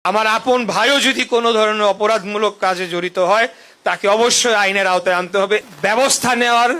আমার আপন ভাইও যদি কোনো ধরনের অপরাধমূলক কাজে জড়িত হয় তাকে অবশ্যই আইনের আওতায় আনতে হবে। ব্যবস্থা নেওয়ার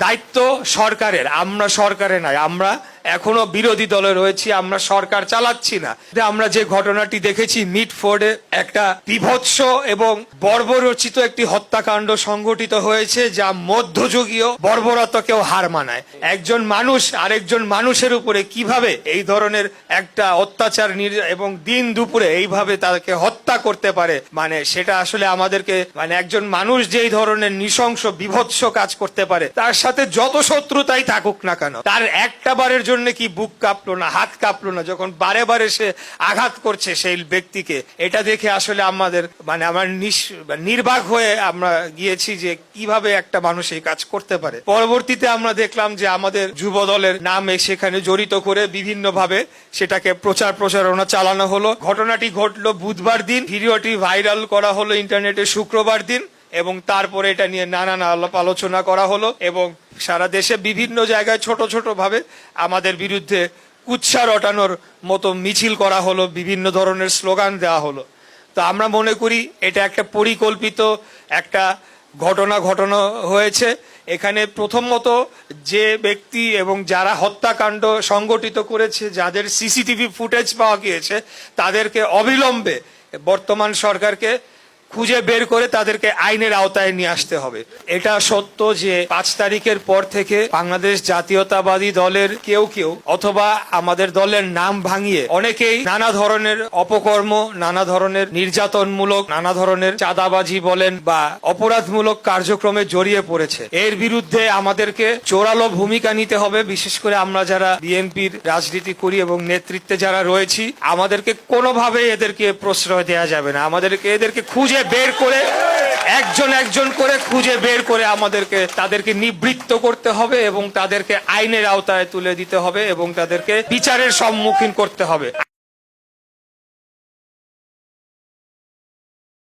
দায়িত্ব সরকারের, আমরা সরকারে নাই, আমরা এখনো বিরোধী দলে রয়েছি, আমরা সরকার চালাচ্ছি না। আমরা যে ঘটনাটি দেখেছি মিটফোর্ডে একটা বিভৎস এবং বর্বরচিত একটি হত্যাকাণ্ড সংঘটিত হয়েছে, যা মধ্যযুগীয় বর্বরতাকেও হার মানায়। একজন মানুষ আরেকজন মানুষের উপরে কিভাবে এই ধরনের একটা অত্যাচার এবং দিন দুপুরে এইভাবে তাকে হত্যা করতে পারে, মানে সেটা আসলে আমাদেরকে, মানে একজন মানুষ যেই ধরনের নৃশংস বিভৎস কাজ করতে পারে, তার সাথে যত শত্রুতাই থাকুক না কেন, তার একটা বারের জন্য কি বুক কাঁপলো না, হাত কাঁপলো না যখন বারে বারে সে আঘাত করছে সেই ব্যক্তিকে? এটা দেখে আসলে আমাদের, মানে আমার নির্বাক হয়ে আমরা গিয়েছি যে কিভাবে একটা মানুষ এই কাজ করতে পারে। পরবর্তীতে আমরা দেখলাম যে আমাদের যুব দলের নাম সেখানে জড়িত করে বিভিন্ন ভাবে সেটাকে প্রচারণা চালানো হলো। ঘটনাটি ঘটলো বুধবার দিন, ভিডিওটি ভাইরাল করা হলো ইন্টারনেটে শুক্রবার দিন, এবং তারপরে এটা নিয়ে নানান আলোচনা করা হলো এবং সারা দেশে বিভিন্ন জায়গায় ছোট ছোট ভাবে আমাদের বিরুদ্ধে কুৎসা রটানোর মতো মিছিল করা হলো, বিভিন্ন ধরনের স্লোগান দেওয়া হলো। তো আমরা মনে করি এটা একটা পরিকল্পিত একটা ঘটনা হয়েছে। এখানে প্রথমত যে ব্যক্তি এবং যারা হত্যাকাণ্ড সংগঠিত করেছে, যাদের সিসিটিভি ফুটেজ পাওয়া গিয়েছে, তাদেরকে অবিলম্বে বর্তমান সরকারকে খুঁজে বের করে তাদেরকে আইনের আওতায় নিয়ে আসতে হবে। এটা সত্য যে 5 তারিখের পর থেকে বাংলাদেশ জাতীয়তাবাদী দলের কেউ অথবা আমাদের দলের নাম ভাঙিয়ে অনেকেই নানা ধরনের অপকর্ম, নানা ধরনের নির্যাতনমূলক, নানা ধরনের চাঁদাবাজি বলেন বা অপরাধমূলক কার্যক্রমে জড়িয়ে পড়েছে। এর বিরুদ্ধে আমাদেরকে জোরালো ভূমিকা নিতে হবে। বিশেষ করে আমরা যারা বিএনপির রাজনীতি করি এবং নেতৃত্বে যারা রয়েছি, আমাদেরকে কোনোভাবে এদেরকে প্রশ্রয় দেওয়া যাবে না। এদেরকে খুঁজে বের করে একজন করে খুঁজে বের করে তাদেরকে নিবৃত্ত করতে হবে এবং তাদেরকে আইনের আওতায় তুলে দিতে হবে এবং তাদেরকে বিচারের সম্মুখীন করতে হবে।